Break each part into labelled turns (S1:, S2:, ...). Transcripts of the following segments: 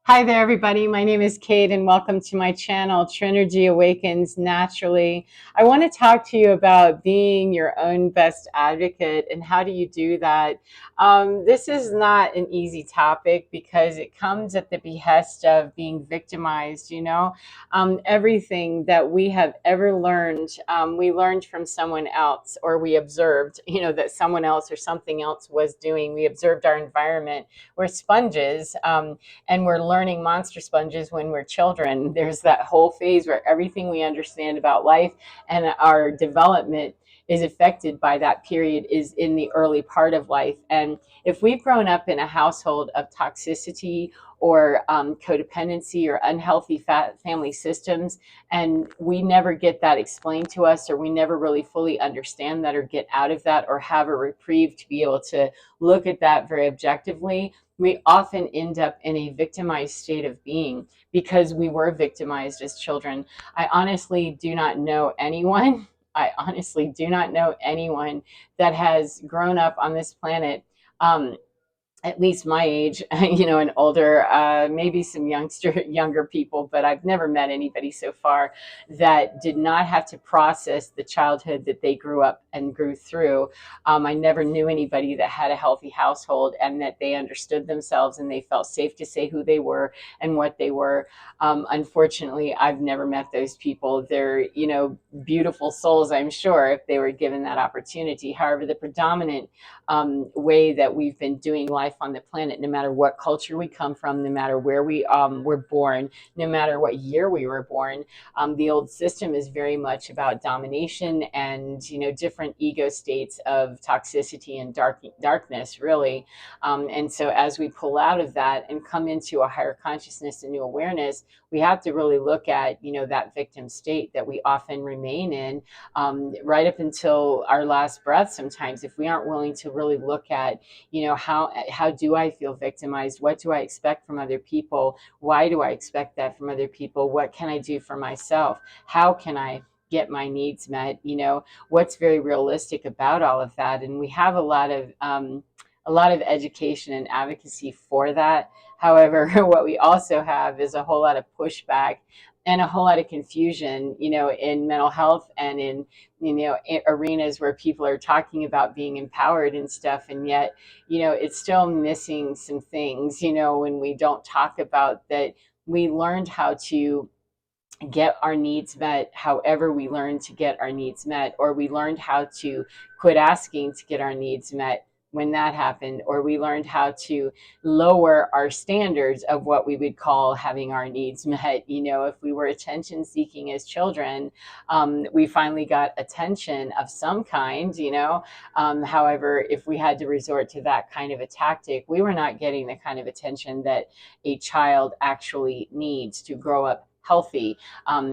S1: Hi there, everybody. My name is Kate, and welcome to my channel, Trinergy Awakens Naturally. I want to talk to you about being your own best advocate and how do you do that. This is not an easy topic because it comes at the behest of being victimized. Everything that we have ever learned, we learned from someone else, or we observed, that someone else or something else was doing. We observed our environment. We're sponges. And we're learning monster sponges when we're children. There's that whole phase where everything we understand about life and our development is affected by that period is in the early part of life. And if we've grown up in a household of toxicity or codependency or unhealthy family systems, and we never get that explained to us, or we never really fully understand that or get out of that or have a reprieve to be able to look at that very objectively, we often end up in a victimized state of being because we were victimized as children. I honestly do not know anyone. I honestly do not know anyone that has grown up on this planet, at least my age, and older, maybe some younger people, but I've never met anybody so far that did not have to process the childhood that they grew up and grew through. I never knew anybody that had a healthy household and that they understood themselves and they felt safe to say who they were and what they were. Unfortunately, I've never met those people. They're, beautiful souls, I'm sure, if they were given that opportunity. However, the predominant way that we've been doing life on the planet, no matter what culture we come from, no matter where we were born, no matter what year we were born, the old system is very much about domination and different ego states of toxicity and darkness, really. And so as we pull out of that and come into a higher consciousness and new awareness, we have to really look at that victim state that we often remain in, right up until our last breath. Sometimes, if we aren't willing to really look at, how do I feel victimized? What do I expect from other people? Why do I expect that from other people? What can I do for myself? How can I get my needs met? What's very realistic about all of that? And we have a lot of education and advocacy for that. However, what we also have is a whole lot of pushback and a whole lot of confusion, in mental health and in, arenas where people are talking about being empowered and stuff. And yet, it's still missing some things, when we don't talk about that. We learned how to get our needs met however we learned to get our needs met, or we learned how to quit asking to get our needs met when that happened, or we learned how to lower our standards of what we would call having our needs met. If we were attention seeking as children, we finally got attention of some kind. However, if we had to resort to that kind of a tactic, we were not getting the kind of attention that a child actually needs to grow up healthy,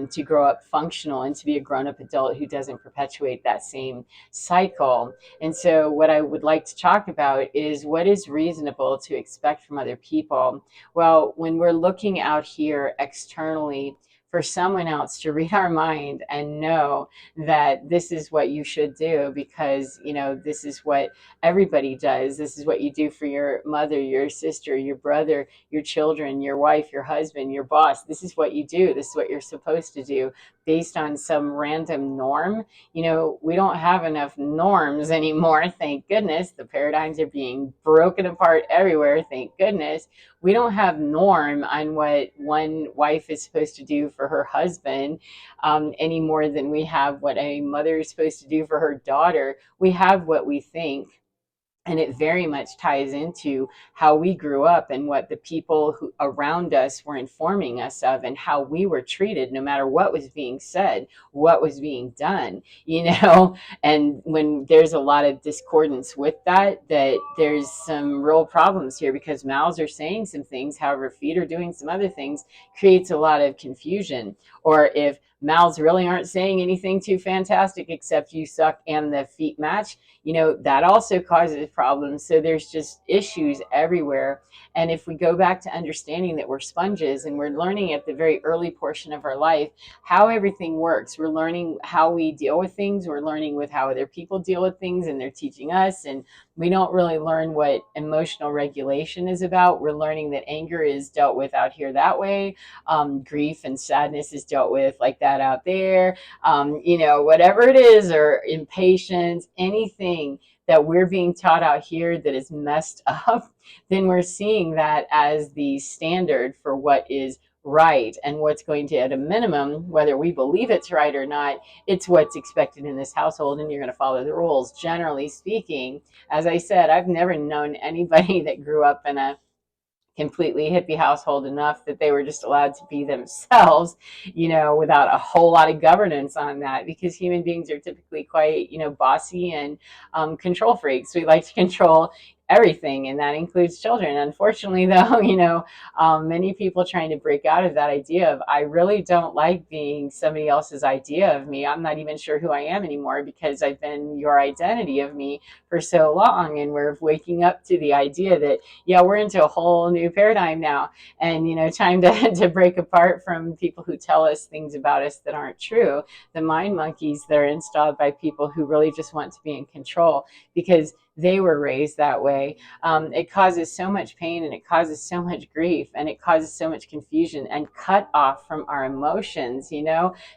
S1: to grow up functional, and to be a grown-up adult who doesn't perpetuate that same cycle. And so what I would like to talk about is what is reasonable to expect from other people. Well, when we're looking out here externally for someone else to read our mind and know that this is what you should do because, this is what everybody does. This is what you do for your mother, your sister, your brother, your children, your wife, your husband, your boss. This is what you do. This is what you're supposed to do based on some random norm. We don't have enough norms anymore. Thank goodness. The paradigms are being broken apart everywhere. Thank goodness. We don't have norm on what one wife is supposed to do for her husband, any more than we have what a mother is supposed to do for her daughter. We have what we think. And it very much ties into how we grew up and what the people who around us were informing us of, and how we were treated, no matter what was being said, what was being done, And when there's a lot of discordance with that there's some real problems here, because mouths are saying some things, however, feet are doing some other things, creates a lot of confusion. Or if mouths really aren't saying anything too fantastic except you suck and the feet match, that also causes problems. So there's just issues everywhere. And if we go back to understanding that we're sponges and we're learning at the very early portion of our life how everything works, we're learning how we deal with things, we're learning with how other people deal with things, and they're teaching us. And we don't really learn what emotional regulation is about. We're learning that anger is dealt with out here that way. Grief and sadness is dealt with like that out there. Whatever it is, or impatience, anything that we're being taught out here that is messed up, then we're seeing that as the standard for what is right and what's going to, at a minimum, whether we believe it's right or not, it's what's expected in this household, and you're going to follow the rules. Generally speaking, as I said, I've never known anybody that grew up in a completely hippie household enough that they were just allowed to be themselves, without a whole lot of governance on that, because human beings are typically quite, bossy and control freaks. We like to control everything, and that includes children. Unfortunately, though, many people trying to break out of that idea of, I really don't like being somebody else's idea of me. I'm not even sure who I am anymore because I've been your identity of me for so long. And we're waking up to the idea that, yeah, we're into a whole new paradigm now, and time to break apart from people who tell us things about us that aren't true, the mind monkeys that are installed by people who really just want to be in control because they were raised that way. It causes so much pain, and it causes so much grief, and it causes so much confusion and cut off from our emotions,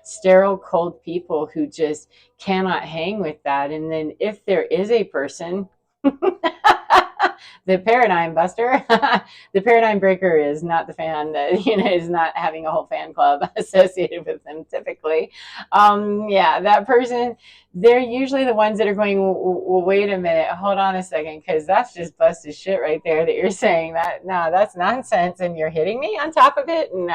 S1: sterile, cold people who just cannot hang with that. And then if there is a person, the paradigm buster, the paradigm breaker is not the fan that, is not having a whole fan club associated with them typically. Yeah, that person, they're usually the ones that are going, well, wait a minute, hold on a second, because that's just busted shit right there that you're saying. That, no, that's nonsense, and you're hitting me on top of it. And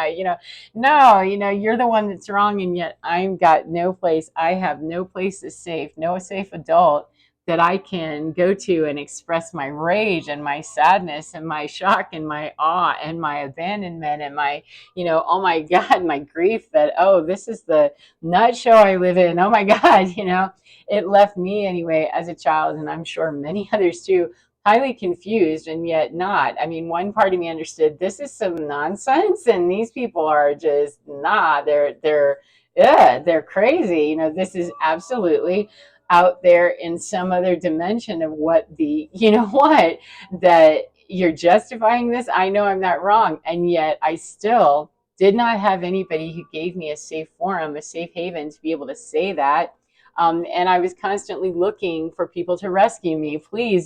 S1: no, you're the one that's wrong, and yet I've got no place. I have no place is safe, no safe adult that I can go to and express my rage and my sadness and my shock and my awe and my abandonment and my, oh my God, my grief that, oh, this is the nut show I live in. Oh my God, it left me anyway as a child, and I'm sure many others too, highly confused, and yet not. I mean, one part of me understood this is some nonsense, and these people are just, they're crazy. This is absolutely out there in some other dimension of what the, that you're justifying this. I know I'm not wrong. And yet I still did not have anybody who gave me a safe forum, a safe haven to be able to say that. And I was constantly looking for people to rescue me. Please,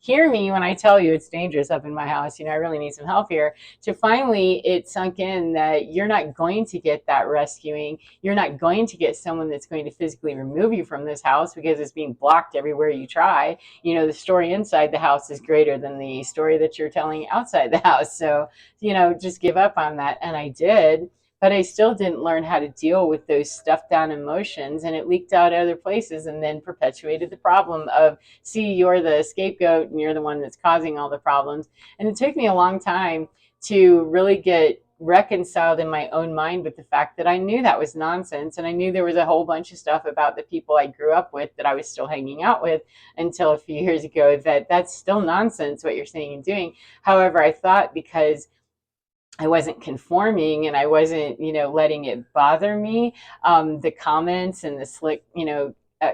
S1: hear me when I tell you it's dangerous up in my house. I really need some help here. To finally, it sunk in that you're not going to get that rescuing. You're not going to get someone that's going to physically remove you from this house because it's being blocked everywhere you try. The story inside the house is greater than the story that you're telling outside the house. So, just give up on that. And I did. But I still didn't learn how to deal with those stuffed down emotions, and it leaked out other places and then perpetuated the problem of, see, you're the scapegoat and you're the one that's causing all the problems. And it took me a long time to really get reconciled in my own mind with the fact that I knew that was nonsense, and I knew there was a whole bunch of stuff about the people I grew up with that I was still hanging out with until a few years ago that that's still nonsense what you're saying and doing. However, I thought because I wasn't conforming and I wasn't, letting it bother me, the comments and the slick,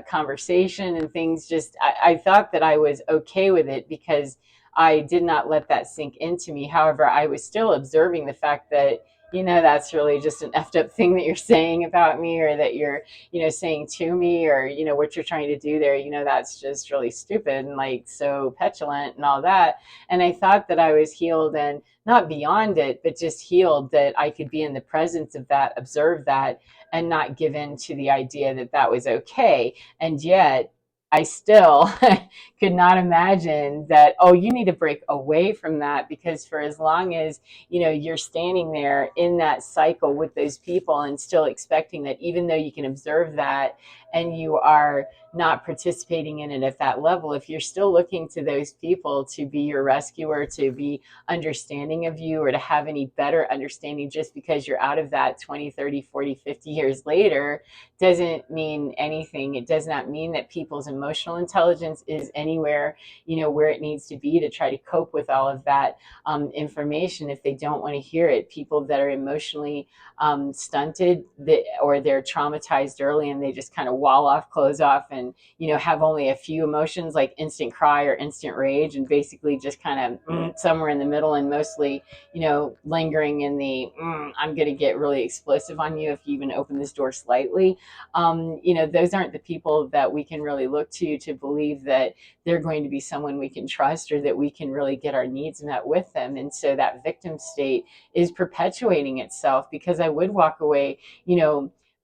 S1: conversation and things, just, I thought that I was okay with it because I did not let that sink into me. However, I was still observing the fact that, that's really just an effed up thing that you're saying about me, or that you're, saying to me, or, what you're trying to do there, that's just really stupid and like so petulant and all that. And I thought that I was healed, and not beyond it, but just healed, that I could be in the presence of that, observe that, and not give in to the idea that that was okay. And yet I still could not imagine that, oh, you need to break away from that, because for as long as, you're standing there in that cycle with those people and still expecting that, even though you can observe that and you are not participating in it at that level, if you're still looking to those people to be your rescuer, to be understanding of you, or to have any better understanding just because you're out of that 20, 30, 40, 50 years later, doesn't mean anything. It does not mean that people's emotional intelligence is anywhere, where it needs to be to try to cope with all of that information if they don't want to hear it. People that are emotionally stunted, or they're traumatized early, and they just kind of wall off, close off, and have only a few emotions like instant cry or instant rage, and basically just kind of somewhere in the middle, and mostly lingering in the I'm going to get really explosive on you if you even open this door slightly. Those aren't the people that we can really look to believe that they're going to be someone we can trust, or that we can really get our needs met with them. And so that victim state is perpetuating itself, because I would walk away,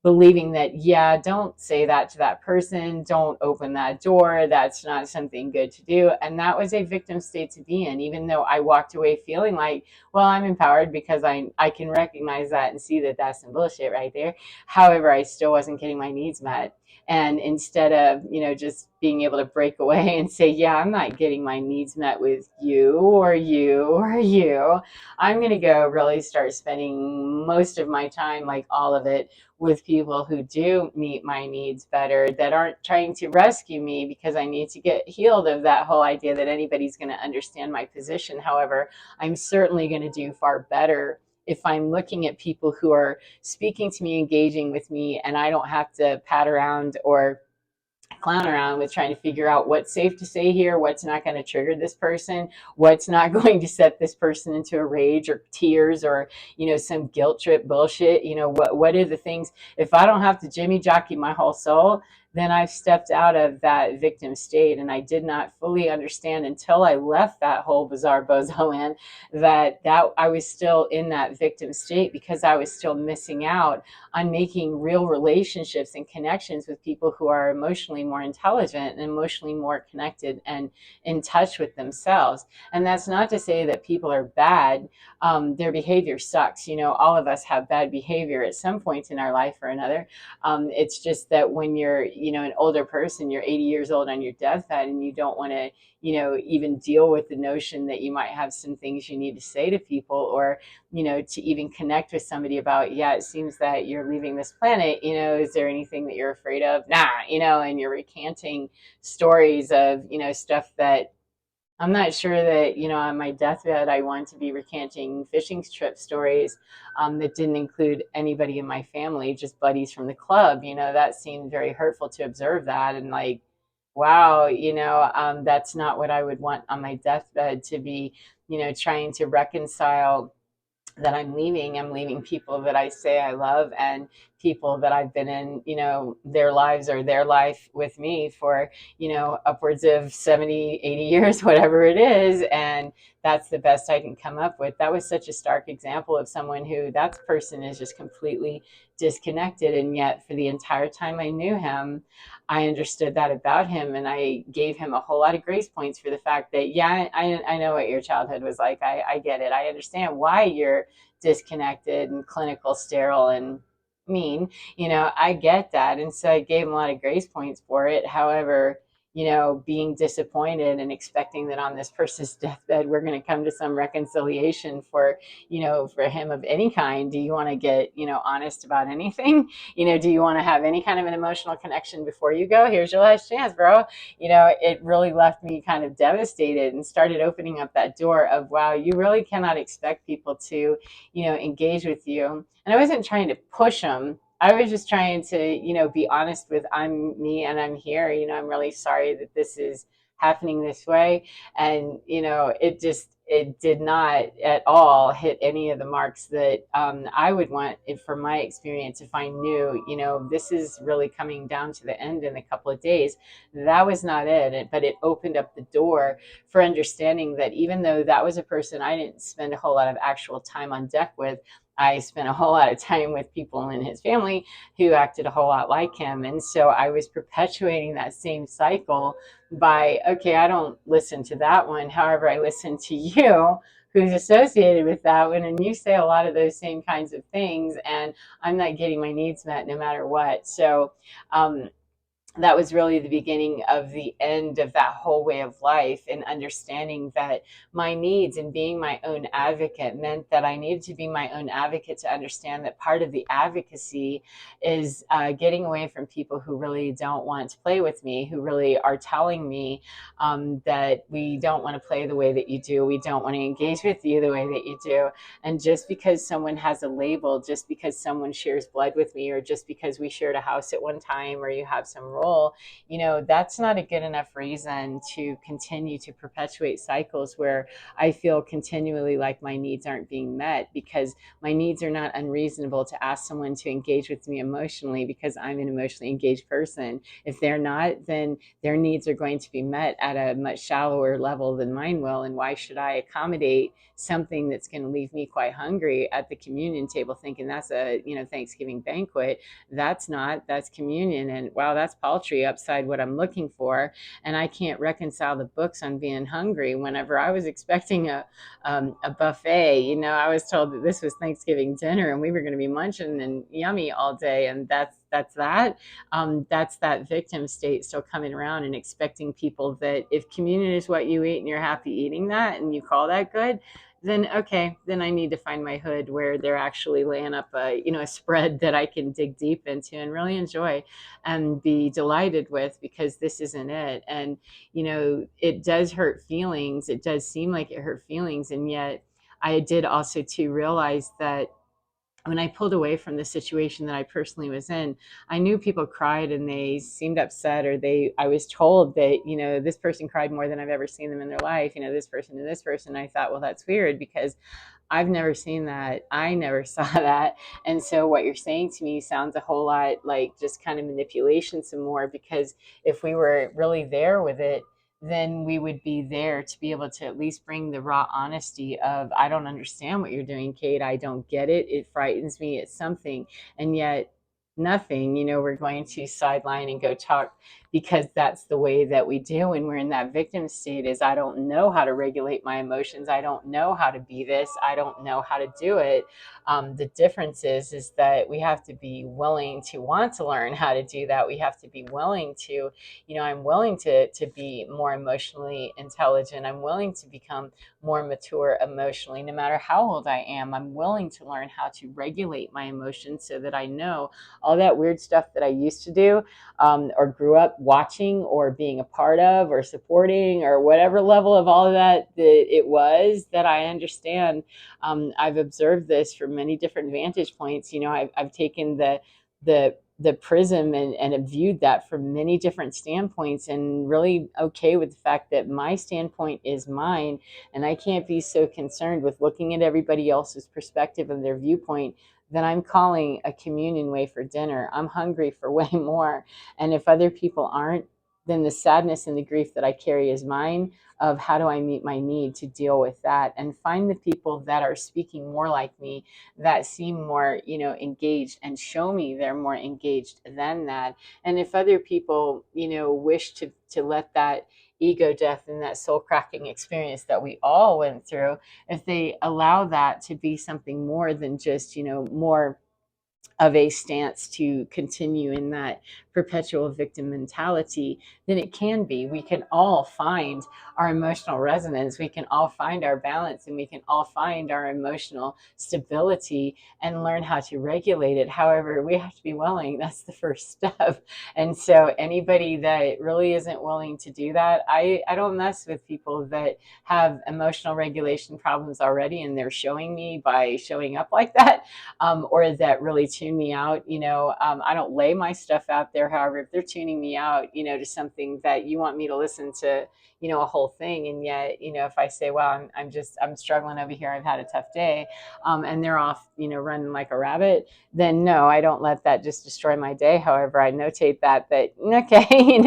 S1: believing that, yeah, don't say that to that person, don't open that door, that's not something good to do. And that was a victim state to be in, even though I walked away feeling like, well, I'm empowered because I can recognize that and see that that's some bullshit right there. However, I still wasn't getting my needs met. And instead of, just being able to break away and say, yeah, I'm not getting my needs met with you or you or you, I'm going to go really start spending most of my time, like all of it, with people who do meet my needs better, that aren't trying to rescue me because I need to get healed of that whole idea that anybody's going to understand my position. However, I'm certainly going to do far better if I'm looking at people who are speaking to me, engaging with me, and I don't have to pat around or clown around with trying to figure out what's safe to say here, what's not going to trigger this person, what's not going to set this person into a rage or tears, or some guilt trip bullshit. What are the things? If I don't have to Jimmy jockey my whole soul, then I've stepped out of that victim state. And I did not fully understand until I left that whole bizarre bozo land that I was still in that victim state, because I was still missing out on making real relationships and connections with people who are emotionally more intelligent and emotionally more connected and in touch with themselves. And that's not to say that people are bad. Their behavior sucks. All of us have bad behavior at some point in our life or another. It's just that when you're, an older person, you're 80 years old on your deathbed, and you don't want to, even deal with the notion that you might have some things you need to say to people, or to even connect with somebody about, yeah, it seems that you're leaving this planet, is there anything that you're afraid of? Nah, and you're recanting stories of, stuff that I'm not sure that, on my deathbed, I want to be recanting fishing trip stories that didn't include anybody in my family, just buddies from the club. That seemed very hurtful to observe that. And like, wow, that's not what I would want on my deathbed, to be, trying to reconcile that I'm leaving people that I say I love, and people that I've been in, their lives or their life with me for, upwards of 70, 80 years, whatever it is. And that's the best I can come up with. That was such a stark example of someone who, that person is just completely disconnected. And yet for the entire time I knew him, I understood that about him, and I gave him a whole lot of grace points for the fact that, yeah, I know what your childhood was like. I get it. I understand why you're disconnected and clinical, sterile, and mean. I get that. And so I gave him a lot of grace points for it. However, being disappointed and expecting that on this person's deathbed, we're going to come to some reconciliation for him of any kind. Do you want to get, honest about anything? Do you want to have any kind of an emotional connection before you go? Here's your last chance, bro. It really left me kind of devastated, and started opening up that door of, wow, you really cannot expect people to, engage with you. And I wasn't trying to push them. I was just trying to, be honest with, I'm me and I'm here. I'm really sorry that this is happening this way. And, it did not at all hit any of the marks that I would want it, from my experience, if I knew, this is really coming down to the end in a couple of days. That was not it. But it opened up the door for understanding that even though that was a person I didn't spend a whole lot of actual time on deck with, I spent a whole lot of time with people in his family who acted a whole lot like him. And so I was perpetuating that same cycle by, okay, I don't listen to that one. However, I listen to you, who's associated with that one. And you say a lot of those same kinds of things, and I'm not getting my needs met no matter what. So, that was really the beginning of the end of that whole way of life, and understanding that my needs and being my own advocate meant that I needed to be my own advocate, to understand that part of the advocacy is getting away from people who really don't want to play with me, who really are telling me that we don't want to play the way that you do, we don't want to engage with you the way that you do. And just because someone has a label, just because someone shares blood with me, or just because we shared a house at one time, or you have some role, that's not a good enough reason to continue to perpetuate cycles where I feel continually like my needs aren't being met, because my needs are not unreasonable to ask someone to engage with me emotionally, because I'm an emotionally engaged person. If they're not, then their needs are going to be met at a much shallower level than mine will. And why should I accommodate something that's going to leave me quite hungry at the communion table, thinking that's a Thanksgiving banquet? That's not. That's communion, and wow, that's paltry upside what I'm looking for. And I can't reconcile the books on being hungry whenever I was expecting a buffet. I was told that this was Thanksgiving dinner and we were going to be munching and yummy all day, and that's that victim state still coming around, and expecting people that if communion is what you eat and you're happy eating that and you call that good, then okay, then I need to find my hood where they're actually laying up a spread that I can dig deep into and really enjoy and be delighted with, because this isn't it. And it does hurt feelings. It does seem like it hurt feelings, and yet I did also to realize that when I pulled away from the situation that I personally was in, I knew people cried and they seemed upset, or I was told that, this person cried more than I've ever seen them in their life, this person and this person. I thought, well, that's weird, because I've never seen that. I never saw that. And so what you're saying to me sounds a whole lot like just kind of manipulation some more, because if we were really there with it, then we would be there to be able to at least bring the raw honesty of, I don't understand what you're doing, Kate. I don't get it. It frightens me. It's something. And yet nothing, we're going to sideline and go talk, because that's the way that we do when we're in that victim state. Is, I don't know how to regulate my emotions. I don't know how to be this. I don't know how to do it. The difference is that we have to be willing to want to learn how to do that. We have to be willing to, I'm willing to be more emotionally intelligent. I'm willing to become more mature emotionally, no matter how old I am. I'm willing to learn how to regulate my emotions, so that I know all that weird stuff that I used to do, or grew up watching or being a part of or supporting, or whatever level of all of that it was, that I understand. I've observed this from many different vantage points. I've taken the prism and have viewed that from many different standpoints, and really okay with the fact that my standpoint is mine, and I can't be so concerned with looking at everybody else's perspective and their viewpoint that I'm calling a communion wafer dinner. I'm hungry for way more. And if other people aren't, then the sadness and the grief that I carry is mine, of how do I meet my need to deal with that, and find the people that are speaking more like me, that seem more, engaged, and show me they're more engaged than that. And if other people, wish to let that ego death and that soul cracking experience that we all went through, if they allow that to be something more than just, more of a stance to continue in that perpetual victim mentality, then it can be. We can all find our emotional resonance. We can all find our balance, and we can all find our emotional stability and learn how to regulate it. However, we have to be willing. That's the first step. And so anybody that really isn't willing to do that, I don't mess with people that have emotional regulation problems already, and they're showing me by showing up like that, or that really tune me out. I don't lay my stuff out there. However, if they're tuning me out, to something that you want me to listen to, a whole thing, and yet, if I say, well, I'm struggling over here, I've had a tough day, and they're off, running like a rabbit, then no, I don't let that just destroy my day. However, I notate that okay,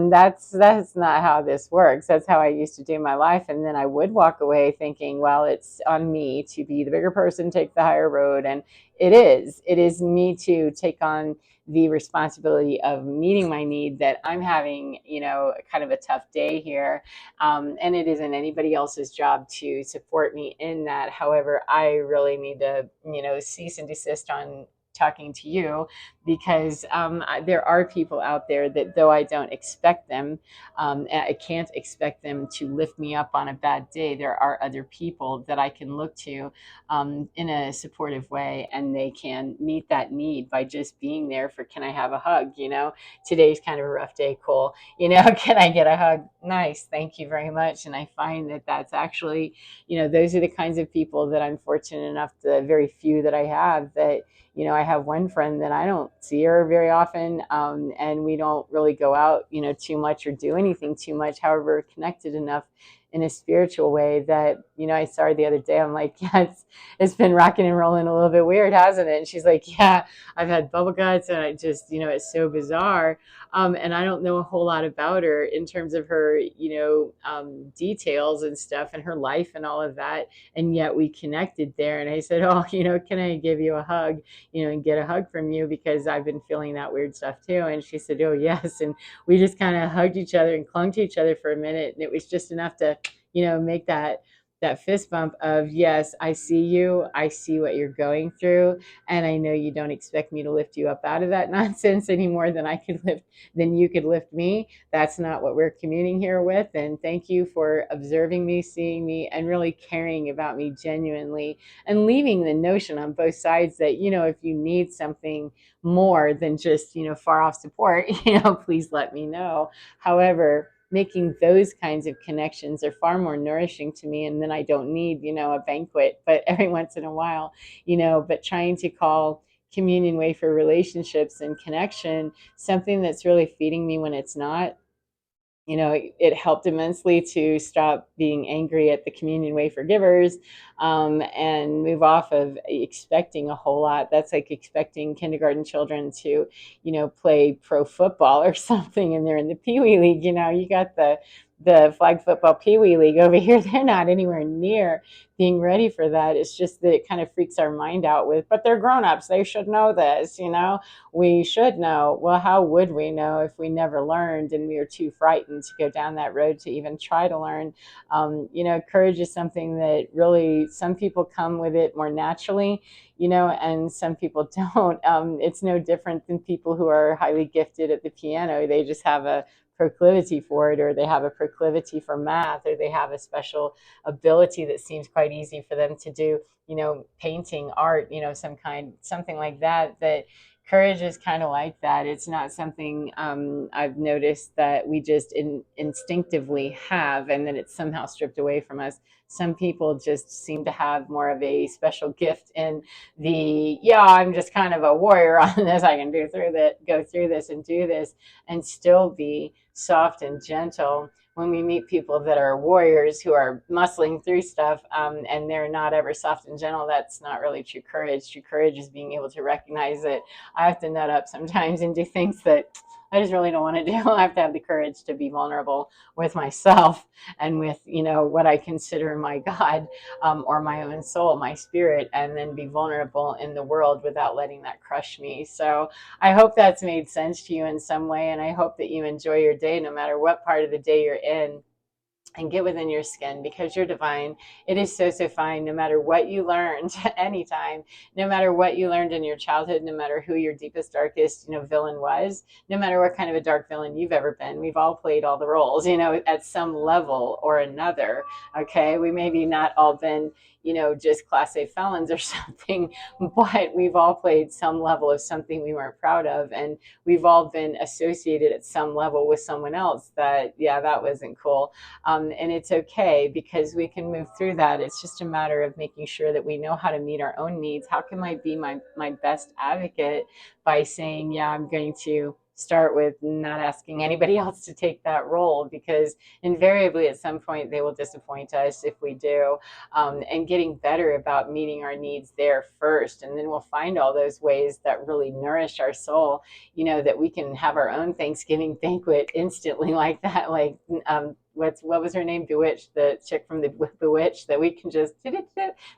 S1: that's not how this works. That's how I used to do my life. And then I would walk away thinking, well, it's on me to be the bigger person, take the higher road. And it is me to take on the responsibility of meeting my need, that I'm having, kind of a tough day here. And it isn't anybody else's job to support me in that. However, I really need to, cease and desist on talking to you, because there are people out there that, though I don't expect them, I can't expect them to lift me up on a bad day. There are other people that I can look to in a supportive way, and they can meet that need by just being there for, can I have a hug? Today's kind of a rough day. Cool. Can I get a hug? Nice. Thank you very much. And I find that that's actually, those are the kinds of people that I'm fortunate enough, the very few that I have, that, I have one friend that I don't see her very often, and we don't really go out, too much or do anything too much. However, we're connected enough in a spiritual way that, I saw her the other day. I'm like, yeah, it's been rocking and rolling a little bit weird, hasn't it? And she's like, yeah, I've had bubble guts, and I just, it's so bizarre. And I don't know a whole lot about her in terms of her, details and stuff and her life and all of that. And yet we connected there. And I said, oh, can I give you a hug, and get a hug from you, because I've been feeling that weird stuff too. And she said, oh, yes. And we just kind of hugged each other and clung to each other for a minute. And it was just enough to, make that fist bump of, yes, I see you. I see what you're going through. And I know you don't expect me to lift you up out of that nonsense any more than you could lift me. That's not what we're communing here with. And thank you for observing me, seeing me, and really caring about me genuinely, and leaving the notion on both sides that, if you need something more than just, far off support, please let me know. However, making those kinds of connections are far more nourishing to me. And then I don't need, a banquet, but every once in a while, but trying to call communion wafer relationships and connection something that's really feeding me when it's not. It helped immensely to stop being angry at the communion wafer givers, and move off of expecting a whole lot. That's like expecting kindergarten children to, play pro football or something, and they're in the Pee Wee League. You got the flag football Pee Wee League over here. They're not anywhere near being ready for that. It's just that it kind of freaks our mind out but they're grown-ups. They should know this, we should know. Well, how would we know if we never learned and we were too frightened to go down that road to even try to learn? Courage is something that really, some people come with it more naturally, and some people don't. It's no different than people who are highly gifted at the piano. They just have a proclivity for it, or they have a proclivity for math, or they have a special ability that seems quite easy for them to do, painting, art, something like that courage is kind of like that. It's not something I've noticed that we just instinctively have, and then it's somehow stripped away from us. Some people just seem to have more of a special gift in I'm just kind of a warrior on this. I can go through this and do this and still be soft and gentle. When we meet people that are warriors who are muscling through stuff, and they're not ever soft and gentle, that's not really true courage. True courage is being able to recognize that I have to nut up sometimes and do things that I just really don't want to do. I have to have the courage to be vulnerable with myself and with, what I consider my God, or my own soul, my spirit, and then be vulnerable in the world without letting that crush me. So I hope that's made sense to you in some way. And I hope that you enjoy your day, no matter what part of the day you're in, and get within your skin, because you're divine. It is so, so fine, no matter what you learned anytime, no matter what you learned in your childhood, no matter who your deepest, darkest, villain was, no matter what kind of a dark villain you've ever been. We've all played all the roles, at some level or another. Okay. We maybe not all been, just class A felons or something, but we've all played some level of something we weren't proud of. And we've all been associated at some level with someone else that, yeah, that wasn't cool. And it's okay, because we can move through that. It's just a matter of making sure that we know how to meet our own needs. How can I be my best advocate by saying, yeah, I'm going to start with not asking anybody else to take that role, because invariably at some point they will disappoint us if we do, and getting better about meeting our needs there first. And then we'll find all those ways that really nourish our soul, that we can have our own Thanksgiving banquet instantly like that. Like, what was her name? Bewitched, the chick from the Bewitched, that we can just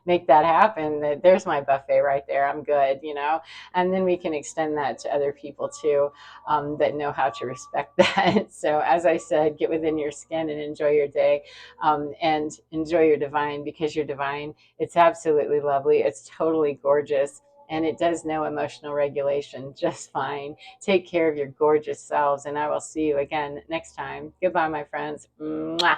S1: make that happen. That there's my buffet right there. I'm good, and then we can extend that to other people too, that know how to respect that. So as I said, get within your skin and enjoy your day, and enjoy your divine, because you're divine. It's absolutely lovely. It's totally gorgeous. and it does know emotional regulation just fine. Take care of your gorgeous selves, and I will see you again next time. Goodbye, my friends. Mwah.